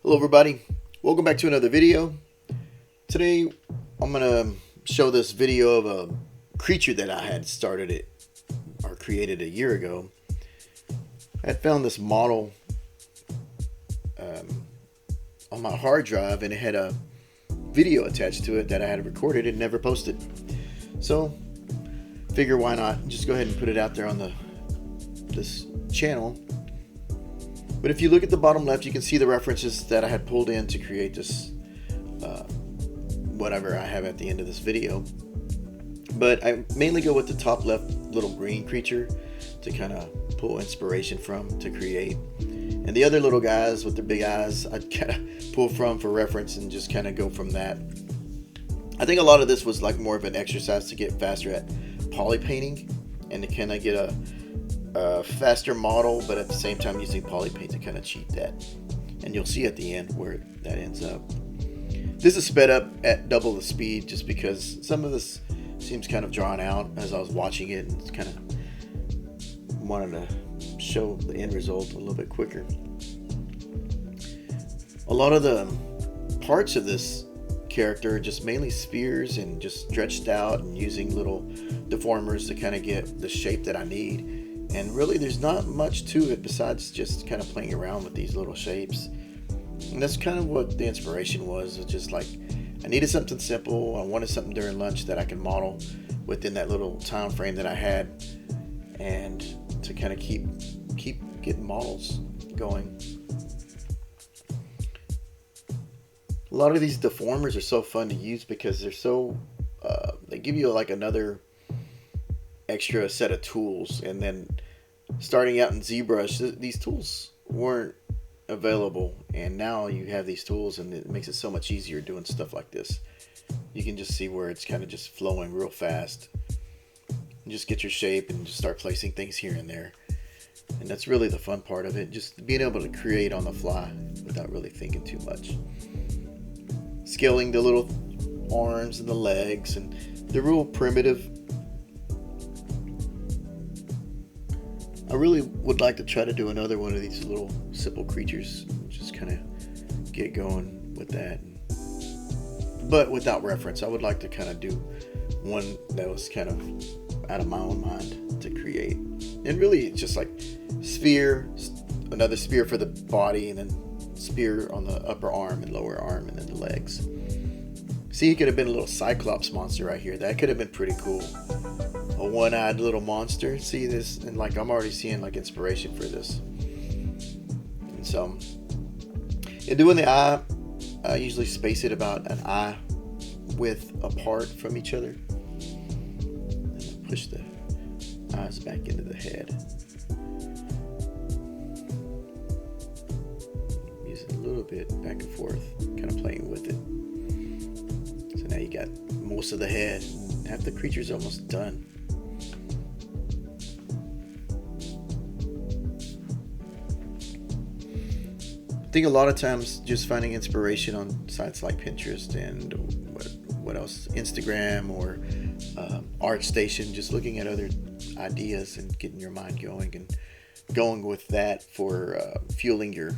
Hello everybody, welcome back to another video. Today I'm gonna show this video of a creature that I had created a year ago. I had found this model on my hard drive, and it had a video attached to it that I had recorded and never posted. So figure why not just go ahead and put it out there on this channel. But if you look at the bottom left, you can see the references that I had pulled in to create this whatever I have at the end of this video. But I mainly go with the top left little green creature to kind of pull inspiration from to create. And the other little guys with their big eyes, I'd kind of pull from for reference and just kind of go from that. I think a lot of this was like more of an exercise to get faster at poly painting and to kind of get a faster model, but at the same time using poly paint to kind of cheat that. And you'll see at the end where that ends up. This is sped up at double the speed just because some of this seems kind of drawn out as I was watching it, and it's kind of wanted to show the end result a little bit quicker. A lot of the parts of this character are just mainly spheres and just stretched out and using little deformers to kind of get the shape that I need. And really there's not much to it besides just kind of playing around with these little shapes. And that's kind of what the inspiration was. It's just like I needed something simple. I wanted something during lunch that I can model within that little time frame that I had, and to kind of keep getting models going. A lot of these deformers are so fun to use because they're so they give you like another extra set of tools. And then starting out in Zbrush, these tools weren't available, and now you have these tools, and it makes it so much easier doing stuff like this. You can just see where it's kind of just flowing real fast. You just get your shape and just start placing things here and there, and that's really the fun part of it, just being able to create on the fly without really thinking too much. Scaling the little arms and the legs, and they're real primitive. I really would like to try to do another one of these little simple creatures, just kind of get going with that, but without reference. I would like to kind of do one that was kind of out of my own mind to create, and really it's just like sphere, another sphere for the body, and then sphere on the upper arm and lower arm, and then the legs. See, it could have been a little cyclops monster right here. That could have been pretty cool. A one-eyed little monster. See this, and like I'm already seeing like inspiration for this. And so in doing the eye, I usually space it about an eye width apart from each other, and then push the eyes back into the head. Using a little bit back and forth, kind of playing with it. So now you got most of the head. Half the creature's almost done. I think a lot of times just finding inspiration on sites like Pinterest and what else, Instagram or ArtStation, just looking at other ideas and getting your mind going and going with that for fueling your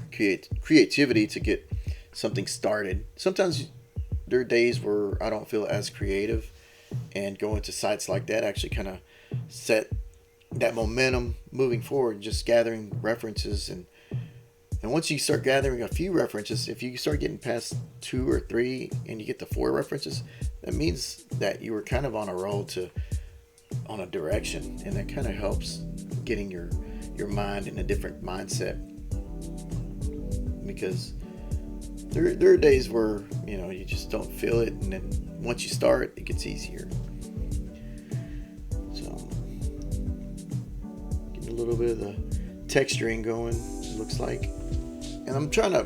creativity to get something started. Sometimes there are days where I don't feel as creative, and going to sites like that actually kind of set that momentum moving forward, just gathering references. And once you start gathering a few references, if you start getting past 2 or 3 and you get to 4 references, that means that you were kind of on a roll on a direction, and that kind of helps getting your mind in a different mindset. Because there are days where you just don't feel it, and then once you start, it gets easier. So getting a little bit of the texturing going, it looks like. And I'm trying to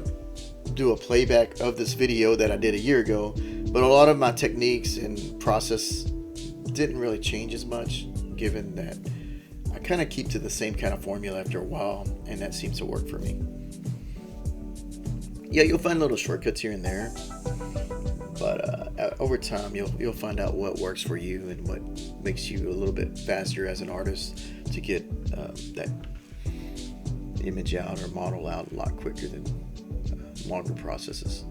do a playback of this video that I did a year ago, but a lot of my techniques and process didn't really change as much, given that I kind of keep to the same kind of formula after a while, and that seems to work for me. Yeah, you'll find little shortcuts here and there, but over time you'll find out what works for you and what makes you a little bit faster as an artist to get that image out or model out a lot quicker than longer processes.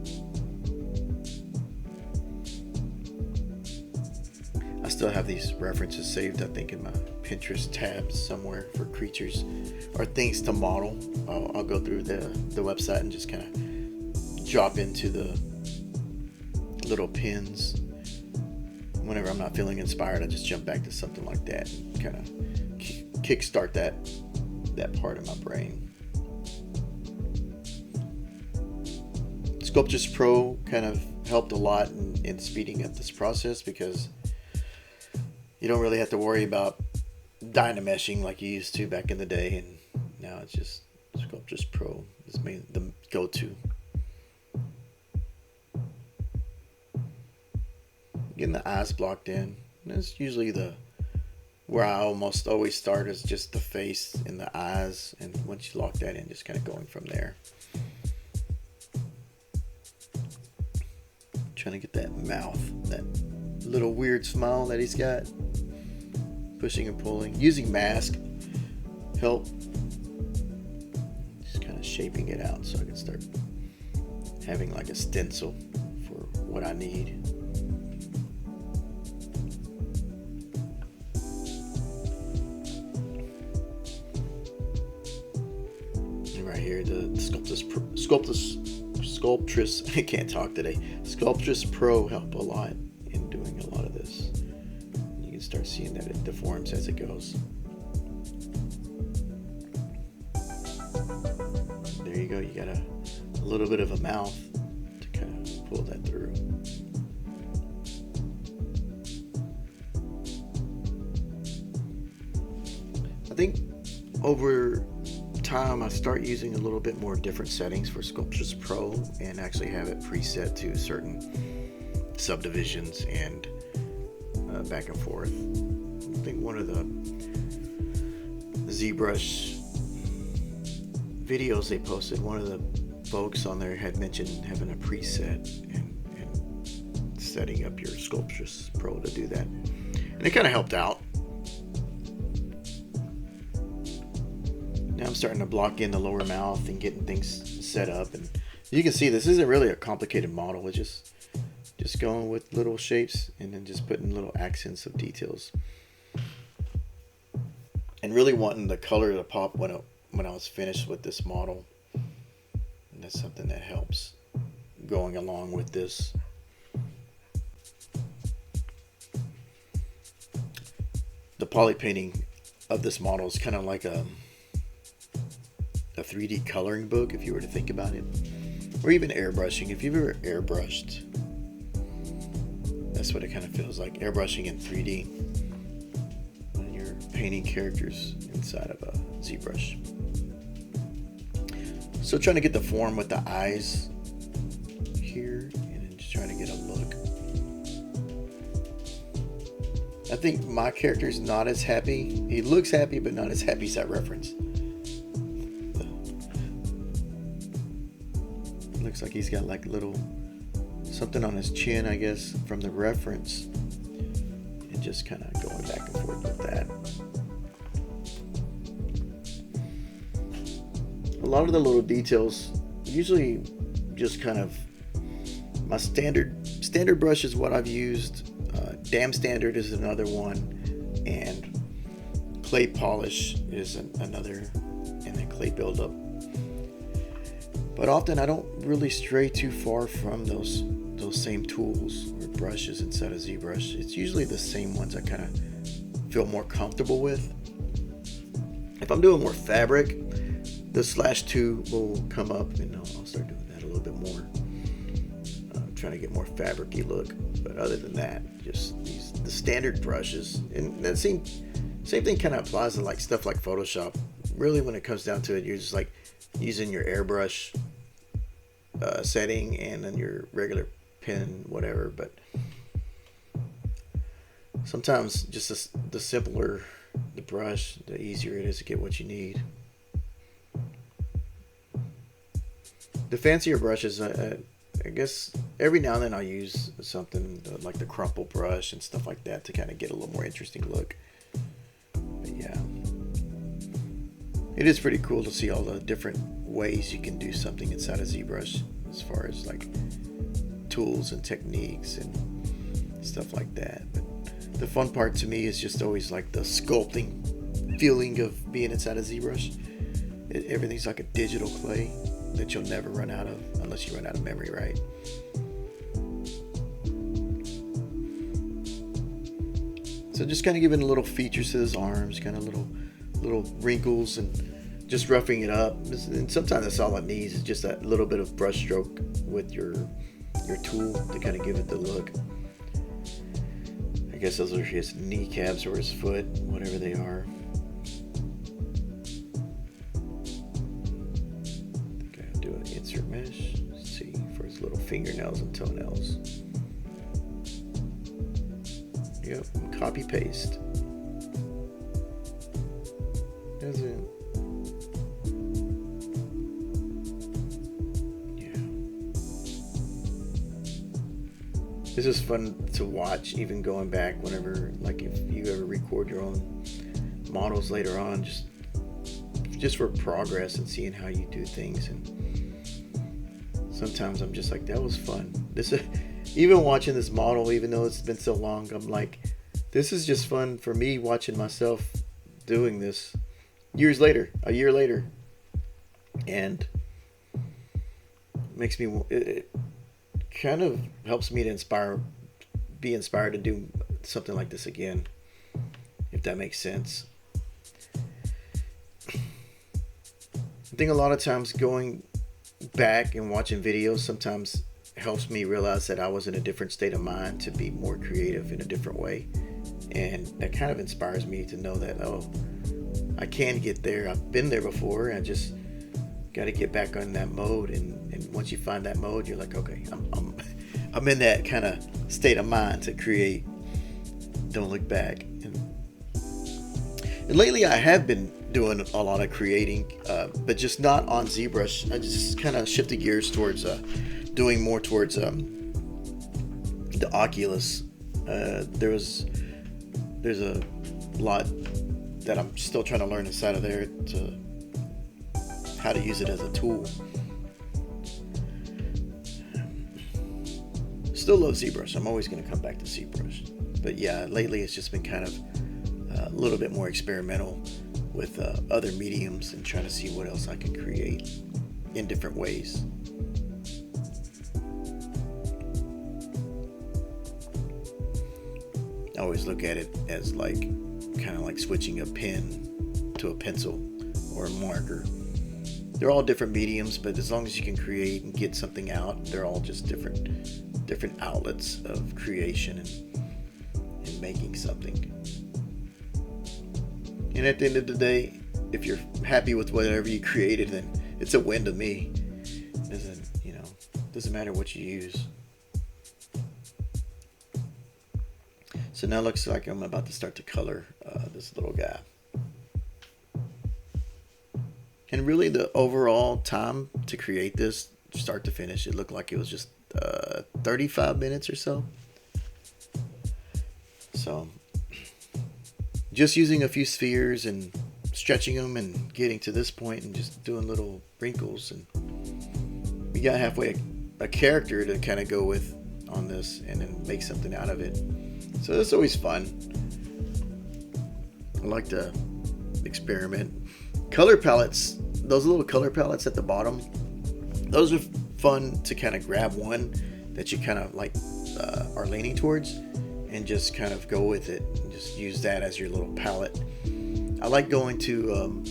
I still have these references saved, I think, in my Pinterest tabs somewhere for creatures or things to model. I'll go through the website and just kind of drop into the little pins. Whenever I'm not feeling inspired, I just jump back to something like that and kind of kickstart that part of my brain. Sculptris Pro kind of helped a lot in speeding up this process, because you don't really have to worry about dynameshing like you used to back in the day, and now it's just Sculptris Pro is the go-to. Getting the eyes blocked in. That's usually where I almost always start, is just the face and the eyes, and once you lock that in, just kind of going from there. Trying to get that mouth, that little weird smile that he's got. Pushing and pulling. Using mask help. Just kind of shaping it out so I can start having like a stencil for what I need. Right here, the Sculptris, I can't talk today. Sculptris Pro help a lot in doing a lot of this. You can start seeing that it deforms as it goes. There you go. You got a little bit of a mouth to kind of pull that through. I think over time I start using a little bit more different settings for Sculptris Pro, and actually have it preset to certain subdivisions and back and forth. I think one of the Zbrush videos they posted, one of the folks on there had mentioned having a preset and setting up your Sculptris Pro to do that, and it kind of helped out. Now I'm starting to block in the lower mouth and getting things set up, and you can see this isn't really a complicated model. It's just going with little shapes and then just putting little accents of details, and really wanting the color to pop when I was finished with this model. And that's something that helps going along with this. The poly painting of this model is kind of like a 3D coloring book, if you were to think about it, or even airbrushing. If you've ever airbrushed, that's what it kind of feels like, airbrushing in 3D when you're painting characters inside of a ZBrush. So trying to get the form with the eyes here, and then just trying to get a look. I think my character's not as happy. He looks happy, but not as happy as that reference. Looks like he's got like little something on his chin, I guess, from the reference, and just kind of going back and forth with that. A lot of the little details, usually just kind of my standard brush is what I've used. Damn Standard is another one, and clay polish is another, and then clay buildup. But often I don't really stray too far from those same tools or brushes inside of ZBrush. It's usually the same ones I kind of feel more comfortable with. If I'm doing more fabric, the /2 will come up, and I'll start doing that a little bit more. Trying to get more fabric-y look. But other than that, just the standard brushes. And that same thing kind of applies to like stuff like Photoshop. Really, when it comes down to it, you're just like using your airbrush setting and then your regular pen, whatever. But sometimes just the simpler the brush, the easier it is to get what you need. The fancier brushes, I guess every now and then I'll use something like the crumple brush and stuff like that to kind of get a little more interesting look. But yeah, it is pretty cool to see all the different ways you can do something inside of ZBrush, as far as like tools and techniques and stuff like that. But the fun part to me is just always like the sculpting feeling of being inside of ZBrush. Everything's like a digital clay that you'll never run out of, unless you run out of memory, right? So just kind of giving little features to his arms, kind of little wrinkles, and just roughing it up. And sometimes that's all it needs, is just that little bit of brush stroke with your tool to kind of give it the look. I guess those are his kneecaps or his foot, whatever they are. I think I'll do an insert mesh. Let's see, for his little fingernails and toenails. Yep, copy paste. That's it. Yeah. This is fun to watch, even going back whenever, like if you ever record your own models later on, just for progress and seeing how you do things. And sometimes I'm just like, that was fun. Even watching this model, even though it's been so long, I'm like, this is just fun for me watching myself doing this a year later. And makes me, it kind of helps me to be inspired to do something like this again, if that makes sense. I think a lot of times going back and watching videos sometimes helps me realize that I was in a different state of mind to be more creative in a different way. And that kind of inspires me to know that, oh, I can get there. I've been there before. I just got to get back on that mode. And once you find that mode, you're like, okay, I'm in that kind of state of mind to create. Don't look back. And lately I have been doing a lot of creating, but just not on ZBrush. I just kind of shifted gears towards doing more towards the Oculus. There's a lot that I'm still trying to learn inside of there to how to use it as a tool. Still love ZBrush. I'm always going to come back to ZBrush. But yeah, lately it's just been kind of a little bit more experimental with other mediums and trying to see what else I can create in different ways. I always look at it as like kind of like switching a pen to a pencil or a marker. They're all different mediums, but as long as you can create and get something out, they're all just different outlets of creation and making something. And at the end of the day, if you're happy with whatever you created, then it's a win to me. Doesn't matter what you use. So now it looks like I'm about to start to color this little guy. And really the overall time to create this, start to finish, it looked like it was just 35 minutes or so. So just using a few spheres and stretching them and getting to this point and just doing little wrinkles, and we got halfway a character to kind of go with on this and then make something out of it. So that's always fun. I like to experiment. Color palettes, those little color palettes at the bottom, those are fun to kind of grab one that you kind of like are leaning towards and just kind of go with it and just use that as your little palette. I like going to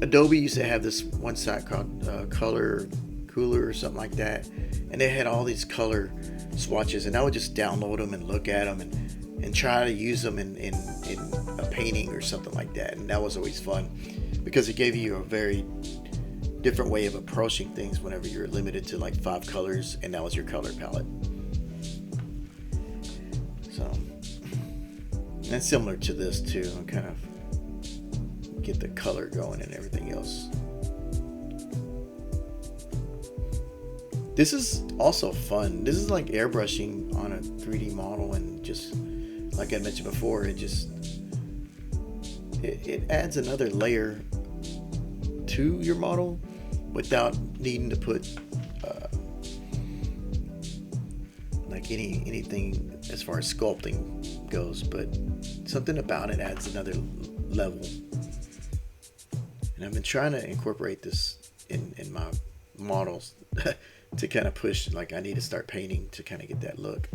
Adobe used to have this one site called Color Cooler or something like that, and they had all these color swatches, and I would just download them and look at them and try to use them in a painting or something like that. And that was always fun because it gave you a very different way of approaching things whenever you're limited to like 5 colors and that was your color palette. So that's similar to this too. I'm kind of get the color going and everything else. This is also fun. This is like airbrushing on a 3D model, and just like I mentioned before, it adds another layer to your model without needing to put like anything as far as sculpting goes, but something about it adds another level. And I've been trying to incorporate this in my models to kind of push, like I need to start painting to kind of get that look.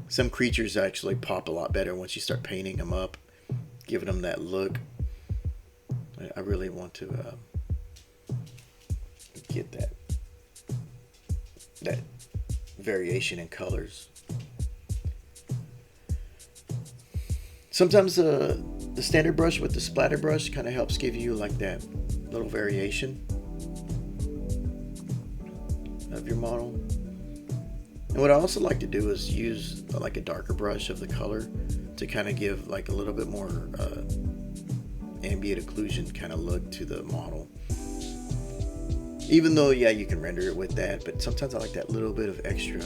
Some creatures actually pop a lot better once you start painting them up, giving them that look. I really want to get that variation in colors. Sometimes the standard brush with the splatter brush kind of helps give you like that little variation of your model. And what I also like to do is use like a darker brush of the color to kind of give like a little bit more ambient occlusion kind of look to the model. Even though, yeah, you can render it with that, but sometimes I like that little bit of extra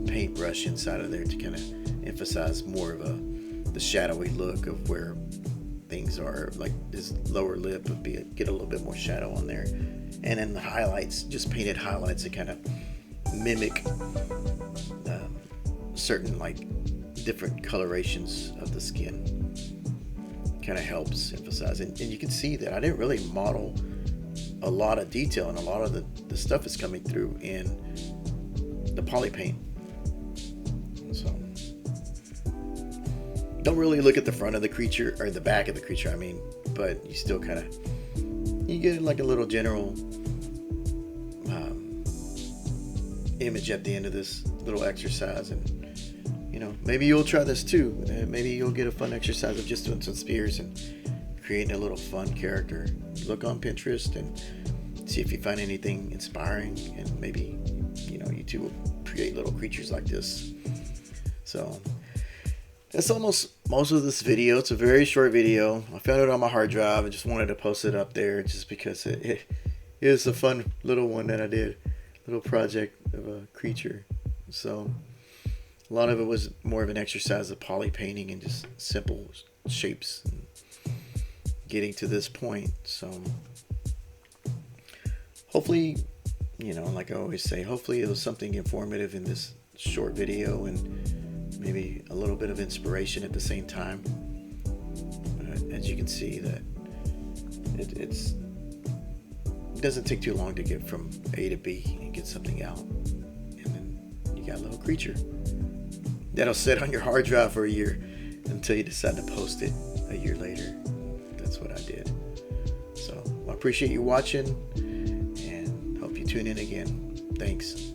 paintbrush inside of there to kind of emphasize more of the shadowy look of where things are. Like this lower lip would get a little bit more shadow on there, and then the highlights, just painted highlights that kind of mimic certain like different colorations of the skin. Kind of helps emphasize, and you can see that I didn't really model a lot of detail, and a lot of the stuff is coming through in the poly paint. So don't really look at the front of the creature, or the back of the creature I mean, but you still kind of, you get like a little general image at the end of this little exercise. And you know, maybe you'll try this too. Maybe you'll get a fun exercise of just doing some spears and creating a little fun character. Look on Pinterest and see if you find anything inspiring, and maybe, you know, you too will create little creatures like this. So that's almost most of this video. It's a very short video. I found it on my hard drive. I just wanted to post it up there just because it is a fun little one that I did, little project of a creature. So a lot of it was more of an exercise of poly painting and just simple shapes and getting to this point. So hopefully, you know, like I always say, hopefully it was something informative in this short video and maybe a little bit of inspiration at the same time. As you can see, that it doesn't take too long to get from A to B and get something out, and then you got a little creature that'll sit on your hard drive for a year until you decide to post it a year later. That's what I did. So I appreciate you watching, and hope you tune in again. Thanks.